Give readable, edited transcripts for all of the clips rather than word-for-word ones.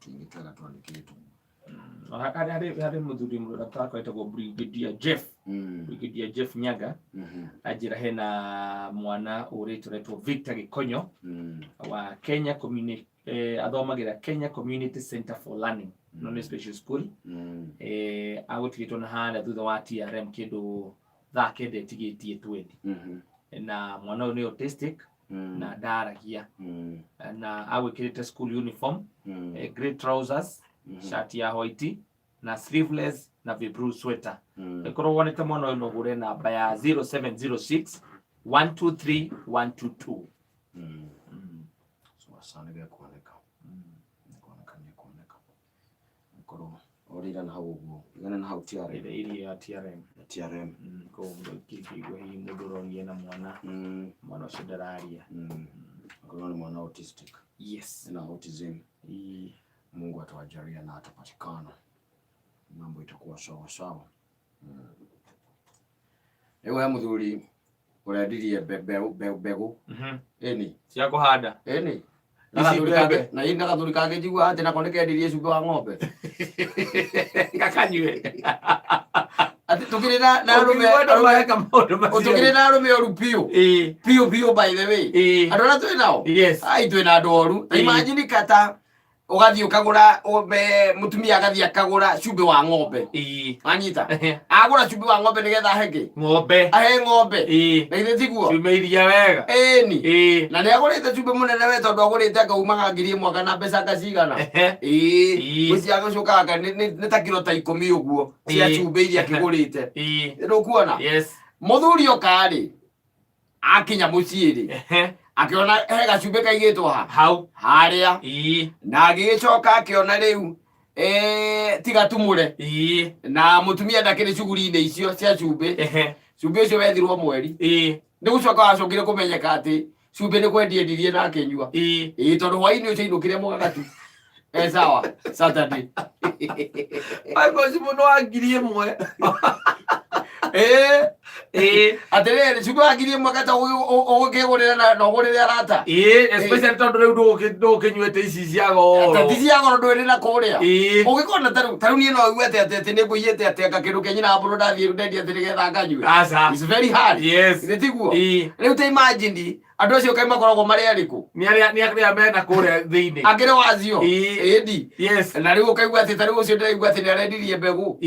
twingi twega twandikitwo hari muthuri murata kwetagwo Brigadier Jeff Brigadier Jeff Nyaga ajira hena mwana uretwo Victor Gikonyo wa Kenya Community athomagira Kenya Community Center for Learning non-special school agutigitwo na hana thutha wa TRM kindu thakende tigitie 20 na mwana uyu ni autistic na ndaragia na awikirite school uniform grey trousers shati ya white na sleeveless na vibru sweater ekoro wonete mwana uyu no gure namba ya 0706 123 122 so asana ga kuoneka ekoro orira na hawo igana na hawo TRM ile ya TRM ko kikigo hii mudurongie na mwana shidararia ekoro ni mwana autistic yes na autism Mungu atawajalia na atapatikana, mambo itakuwa sawa sawa. Ewe muthuri uradirie bego eni cia kuhanda eni na hii nakathuri kage jigwa ate nakoneke ndirie cumbe wa ng'ombe ngakanywe ati tukirira na rume arumeka maundu tukirira rume orupio pio by the way adora twinao yes ai twina ndoru imagine kata ugathii ukagura mutumia agathii akagura cumbe wa ng'ombe anyita agura cumbe wa ng'ombe nigetha henge ng'ombe ahe ng'ombe na ithe tiguo cumbe iria wega eni na ni agurite cumbe munene we tondu agurite akaumaga ngiri imwe kana mbeca ngacigana gucia gucukaga ni ta kilo ta 10 uguo cia cumbe iria akigurite ndukuona yes muthuri okari akinya muciiri akiona he gacumbe kaigitwo hau haria na agicoka akiona riu tiga tumure na mutumia ndakiri cuguri-ini icio cia cumbe cumbe ucio wethirwo mweri ni gucoka acokire kumenyeka ati cumbe ni kwendiendirie na akinyua tondu hwaini ucio inukire mugagatu sawa Saturday ai gozi muno angirie mwe atere cumbe wangirie mwakata ugukigurira na ugurire arata especially tondu riu ndukinyuite ici cia goro tatici ya goro ndwiri na kuria ugikona taru nie no igwete ate ni nguiyete ate ngakiru kenyina mburu ndathie ndendi ate nigetha nganyue it's very hard yes tiguo riu te imagine andu acio kai makoragwo mari ariku ni aria mena kuria thiini angire wazio edi yes na riu ukaigua ati taru ucio ndaigua ati ni arendirie mbegu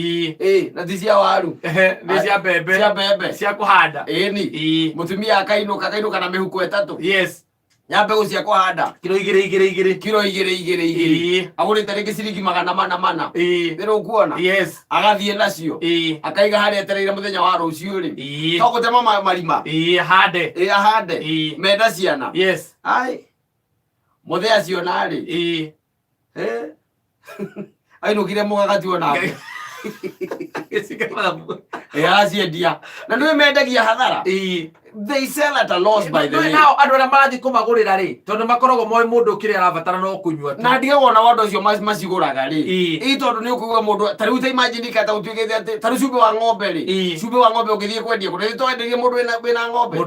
na ticia waru ni cia mbembe cia kuhanda eni mutumia akainuka na mihuko 3 yes ya mbegu cia kuhanda kilo 2 agurite ringi ciringi 400 ndiru kuona yes agathie nacio akaiga haria etereire muthenya wa rucio ri to gutema marima ahande menda ciana yes ai muthea ciona ri ainukire mugagati ona aciendia na ndio mendagia hathara they sell at a loss by the way now andu ara marathi kumagurira ri tondu makoragwo moy mundu kire arabatara no kunyua na ndio wona wandu acio maciguraga ri tondu ni ukuga mundu tariu ta imagine kata utwigete ati tariu cumbe wa ng'ombe ri cumbe wa ng'ombe ukithie kwendia kundi twenderie mundu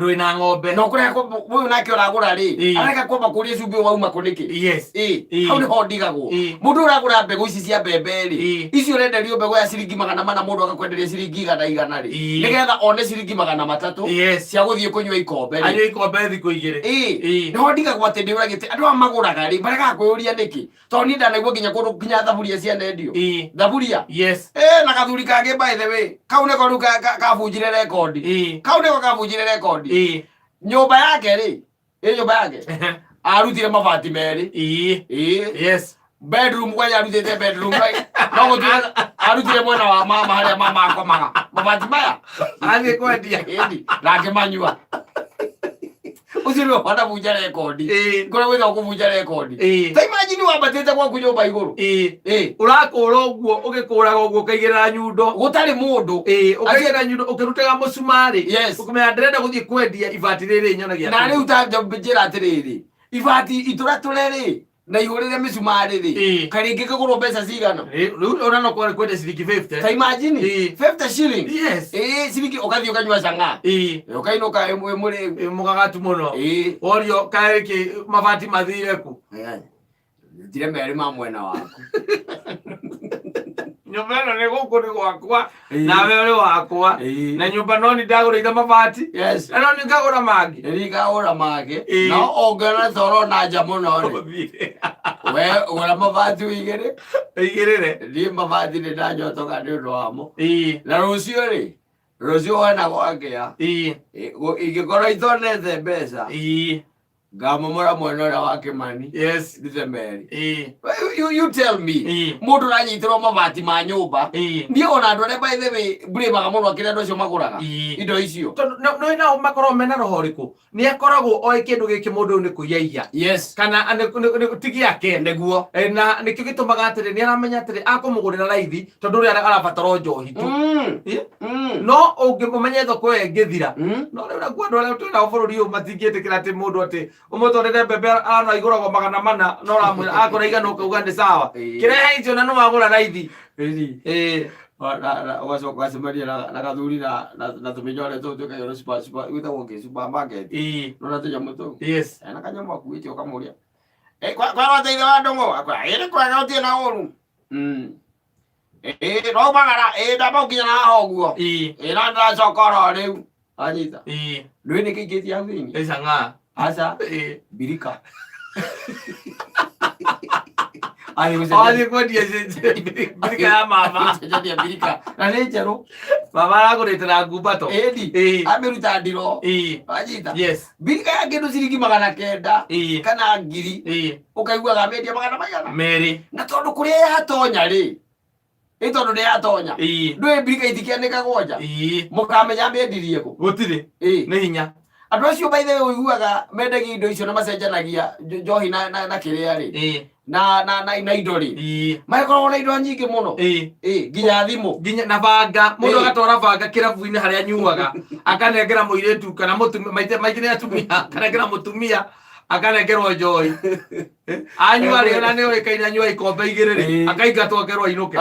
wina ng'ombe no kuria uyu nake uragura ri areka kwamba kuria cumbe wa uma kuniki yes hau ni ho ndigagwo mundu uragura mbegu ici cia mbembe ri icio urenderio mbegu ya ciringi 400 mundu agakwenderia ciringi 100 ri nigetha one ciringi 300 yes cia guthie kunywa ikombe ri ikombe thiku igiri no ndigagwo ati ndiuragite andu amaguraga ri bareka kwiyuria niki to ni ndanaigua nginya kundu kinya thaburia cia nendio thaburia yes na kathuri kange by the way kau neko ru kabunjire record nyumba yake ri nyumba yake arutire mabati meri yes bedroom kwa arutire bedroom no gutira arutire mwena wa mama haria mama akomaga mabati maya athi kwendia nake manyua usiru hata bunja record kora wetha kubunja record ta imagine wabatete kwa kunyumba iguru urakura uguo ugikuraga uguo kaigirira nyundo gutari mundu ukigirira nyundo ukirutaga musumari ukumenya ndirenda guthie kwendia ibati riri nyonagia na riu ta njira atiriri ibati ituratureri na ihurire misumari ri karingi kaguro mbeca cigana riu ona no kwenda ciringi 50 ta imagine 50 shillings yes ciringi ukathio kanywa canga ukainuka mugagatu muno orio kaiki mabati mathire ku ndire meri ma mwena waku nyumba ĩno nĩ gũkũ nĩ gwakwa nawe ũrĩ wakwa na nyumba no nĩ ndagũrĩire mabati yes no nĩ ngagũra mangĩ ngagũra mangĩ no ũngĩona toro na nja mũno rĩ we ũgũra mabati ũigĩrĩre niĩ mabati nĩ ndanyotoka nĩ ũndũ wamo na rũciũ wena gwakĩa ingĩkorwo itonete mbeca ngamomora mwena ũrĩa wa Kĩmani yes ndute meri you tell me mũndũ ũranyitirwo mabati ma nyũmba niĩ ona andũ arĩa by the way mbũrĩmaga mũno akĩrĩa andũ acio magũraga indo icio no nao makorwo mena roho rĩkũ nĩ akoragwo oĩ kĩndũ gĩkĩ mũndũ ũyũ nĩ kũiyaiya yes kana tigi yake nĩguo na nĩkĩo gĩtũmaga atĩrĩ nĩ aramenya atĩrĩ akũmũgũrĩra raithi tondũ ũrĩa arabatara njohi tu no ũngĩmũmenye thoko ĩyo ĩngĩthira no rĩu nakuo andũ arĩa twĩnao bũrũri ũyũ matingĩtĩkĩra atĩ mũndũ atĩ ũmũtwarĩre mbembe ana igũragwo 400 no ramwĩra akũra igana ũkauga nĩ sawa kĩrehe icio na no wagũra raithi ũgacoka ũgacemania na gathuri na tũmĩnyore tũu twĩkagĩrwo gwĩtagwo supermarket no na tũnyamũ tũu na kanyamũ akuĩte ũkamũria kwara ũteithio wa ndũng'ũ nĩ kwega ũtirĩ na ũru no magara ndamba ũkinya na haha ũguo na ndĩracoka oro rĩu anyita ndũĩ nĩ kĩingĩtie hau thĩinĩ aca birika kwendia birika ya mama birika na nĩ njerũ mama aragũrĩte na ngumbato amĩruta ndiro anyita birika ya kĩndũ ciringi 900 kana 1000 ũkaiguaga mendia 100 merĩ na tondũ kũrĩa yatonya rĩ tondũ nĩ yatonya ndũĩ birika itikĩanĩkagwo nja mũkamenya mendirie kũ gũtirĩ nĩ hinya andũ acio by the way ũiguaga mendagia indo icio na macenjanagia njohi na kĩrĩa rĩ na indo rĩ magĩkoragwo na indo nyingĩ mũno nginya thimũ nginya na banga mũndũ agatwara banga kĩrabu-inĩ harĩa anyuaga akanengera mũirĩtu kana maingĩ nĩ atumia akanengera mũtumia akanengerwo njohi anyua rĩo na nĩ oĩkaine anyua ikombe 2 rĩ akaingatwo akerwo ainũke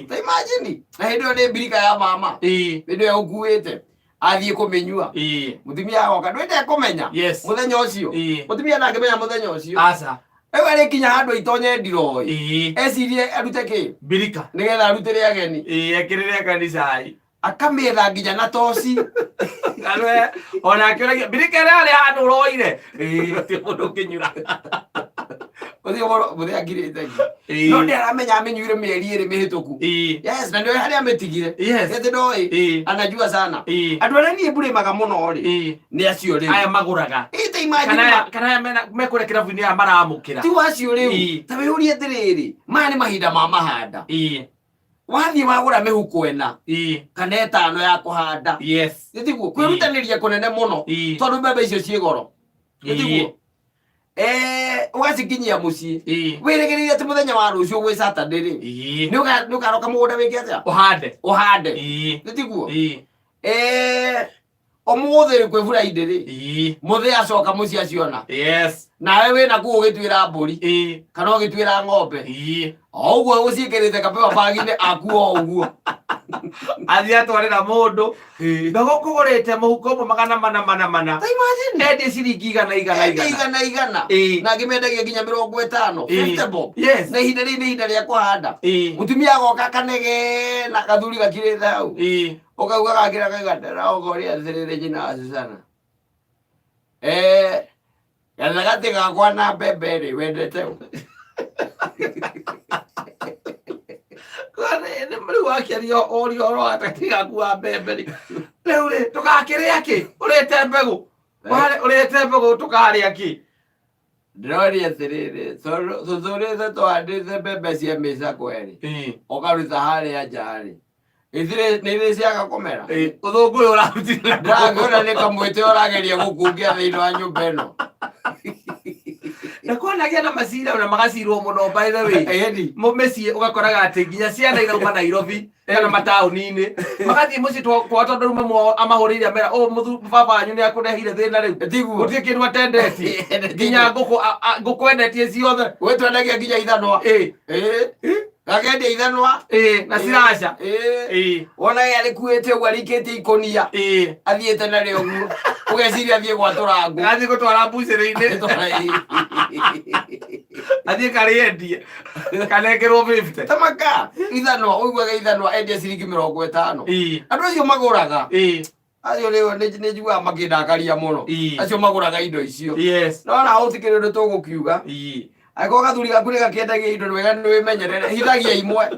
ta imagine na hĩndĩ ĩyo nĩ birika ya mama hĩndĩ ĩyo ũkuĩte athiĩ kũmĩnyua mũtumia agoka ndwĩte kũmenya mũthenya ũcio mũtumia ndangĩmenya mũthenya ũcio aca rĩu arĩkinya handũ itonye ndiro ecirie arute kĩ birika nĩgetha arutĩre ageni ekĩrĩre ageni cai akamĩetha nginya na toci ona akĩũragia birika ĩrĩa arĩ handũ ũroire gũtirĩ mũndũ ũkĩnyura mũthĩ akirĩte no nĩ aramenya amĩnyuire mĩeri 2 mĩhĩtũku na nĩoĩ harĩa amĩtigire ĩtĩ ndoĩ anajua sana andũ arĩa niĩ mbũrĩmaga mũno rĩ nĩ acio rĩu aya magũraga kana mekũrĩa kĩrabu-inĩ aya maramũkĩra tiũ acio rĩu ta wĩyũrie atĩrĩrĩ maya nĩ mahinda ma mahanda wathiĩ wagũra mĩhuko 4 kana 5 ya kũhanda tiguo kwĩrutanĩria kũnene mũno tondũ mbembe icio ciĩ goro tiguo ũgacikinyia mũciĩ wĩrĩgĩrĩire atĩ mũthenya wa rũciũ gwĩ Saturday rĩ nĩ ũkaroka mũgũnda wĩke atĩa ũhande tiguo ũmũthĩ rĩ kwĩ Friday rĩ mũthĩ acoka mũciĩ aciona nawe wĩna kũu ũgĩtuĩra mbũri kana ũgĩtuĩra ng'ombe o ũguo ũciĩkĩrĩte kapewa bagi-inĩ akuo ũguo athiĩ atwarĩra mũndũ na gũkũgũrĩte mũhuko ũmwe 400 endia ciringi 100 na ngĩmendagia nginya 50 50 bob na ihinda rĩu nĩ ihinda rĩa kũhanda mũtumia agoka kanege na gathuri gakirĩte hau ũkauga gakĩra kaigandera ũkoria atĩrĩrĩ nyina wa Susana gatagatĩ gakwa na mbembe rĩ wendete rĩu wakĩaria ũrio oro gatagatĩ gaku wa mbembe rĩ rĩu rĩ tũgakĩrĩa kĩ ũrĩte mbegũ ũrĩte mbegũ tũkarĩa kĩ ndĩroria atĩrĩrĩ tũthũrĩte tũhandĩte mbembe cia mĩcakwe rĩ ũkaruta harĩa nja rĩ nĩ irĩ ciaga kũmera ũthũngũyũ ũrarutire ndangĩona nĩ kamwĩte ũrageria gũkungia thĩinĩ wa nyũmba ĩno na kwanagia na macira na magacirwo mũno by the way mũmĩciĩ ũgakoraga atĩ nginya ciana irauma Nairobi kana mataũni-inĩ magathiĩ mũciĩ kwa tondũ rũmwe amahũrĩire amera baba wanyu nĩ akũrehire thĩna rĩu gũtirĩ kĩndũ atendetie nginya ngũkũ endetie ciothe gwĩtwendagia nginya ithanwa Gakende ithanwa. Na siraca. Wona yari kuete warikete ikonia. Athiete na rĩo guo. Ugeciria athie gwatura ngo. Athie gutwara mbucĩrĩ-inĩ. Athie kariendie. Kanekerwo 50. Tamaka. Ithanwa uiguaga ithanwa endia ciringi 50. Andũ acio magũraga. Acio leo nĩ njiguaga makĩndakaria mũno. Acio magũraga indo icio. No na ũtikĩrĩ ũndũ tũgũkiuga. Ako gathuri gaku nĩ gakĩendagia indo wega nĩ wĩmenyerere. Hithagia imwe.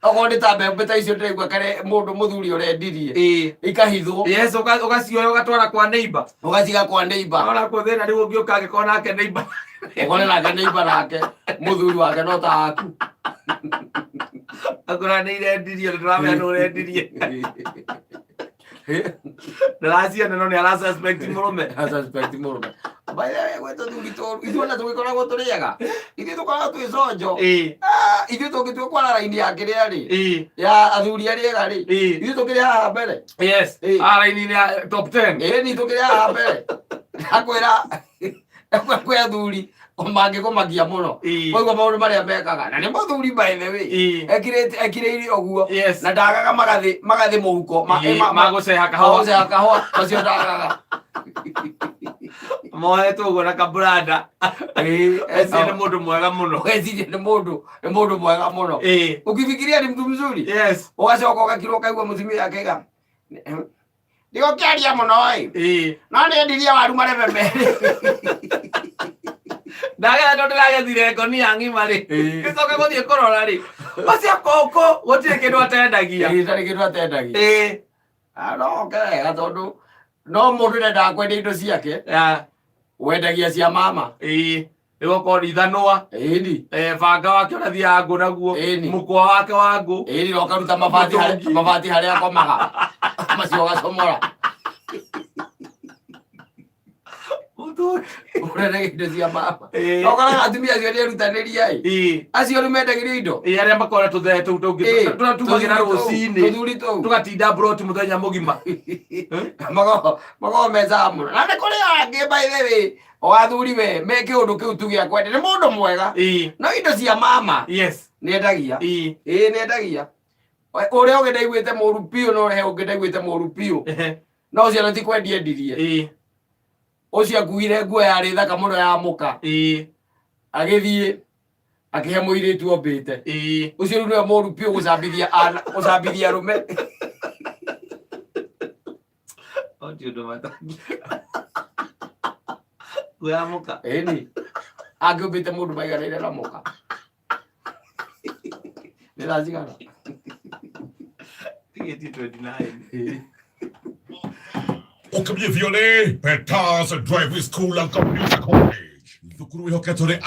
Okorwo nĩ ta mbembe ta icio ndĩraigua kare mũndũ mũthuri ũrendirie. Ikahithwo. Ũgacioya ũgatwara kwa neighbor. Ũgaciga kwa neighbor. Ona kũ thĩna rĩu ũngĩũka angĩkorwo nake neighbor. Ũkone nake neighbor nake. Mũthuri wake no ta aku. Akora nĩ irendirie ndĩramenya nĩ ũrendirie. Ndaracia no nĩ ara suspect mũrũme. Suspect mũrũme. By the way, wewe thuri to ithuona tũgĩkoragwo tũrĩaga. Ithuĩ tũkoragwo twĩ conjo. Ithuĩ tũngĩtua kwara raini ya kĩrĩa rĩ. Ya athuri arĩa ega rĩ. Ithuĩ tũkĩrĩ haha mbere. Yes. Raini ya top 10. Ni tũkĩrĩ haha mbere. Ndakwĩra kwĩ athuri mangĩkũmakia mũno. Koguo maũndũ marĩa mekaga. Na nĩ mũthuri by the way. Ekire ũguo. Na ndagaga magathĩ mũhuko. Magũceha kahũa. Magũceha kahũa. Macio ndagaga. Mohetwo ũguo na kaburanda. Eci nĩ mũndũ mwega mũno. Eci nĩ mũndũ mwega mũno. Ukifikiria ni mtu mzuri. Ugacoka ũgakirwo kaigua mũtumia akega. Ndio kĩaria mũno ĩ. No nĩ endirie waru marebe. Ndagera ndo ndĩragethire ngonia ng'ima rĩ. Gĩcoka gũthiĩ kũrora rĩ. Macia koko gũtirĩ kĩndũ atendagia. Gĩtarĩ kĩndũ atendagia. No kega tondũ no mũndũ ndendaga kwendia indo ciake. Wendagia cia mama. Nĩgũkorwo ithanwa. Banga wake ũrathiaga ngũ naguo. Mũkwa wake wa ngũ. No ũkaruta mabati harĩa akomaga. Macio ũgacomora. Ũrendagia indo cia mama. Ũkoraga atumia acio nĩ erutanĩria ĩ. Acio nĩ mendagĩrio indo. Arĩa makoragwo tũthe tũu tũtumagĩra rũcinĩ. Tũthuri tũu. Tũgatinda broti mũthenya mũgima. Mago mecaga mũno. Na nĩ kũrĩ angĩ by the way. O athuri we me kĩũndũ kĩu tu gĩa kwenda. Nĩ mũndũ mwega. No indo cia mama. Nĩ endagia. Nĩ endagia. Ũrĩa ũngĩ ndaiguĩte mũru biũ no ũrĩa ũngĩ ndaiguĩte mũru biũ. No ũcio no ti kwendia endirie. Ũcio akuire nguo yarĩ thaka mũno ya mũka. Agĩthiĩ akĩhe mũirĩtu ombĩte. Ũcio rĩu nĩwe mũru biũ gũcambithia arũme. Nguo ya mũka. Angĩũmbĩte mũndũ maiganĩire na mũka. Nĩracigana. Tigĩti 29. Åker bli violet, Petars Driving School and Computer College. Thukuru ihoketwo nĩ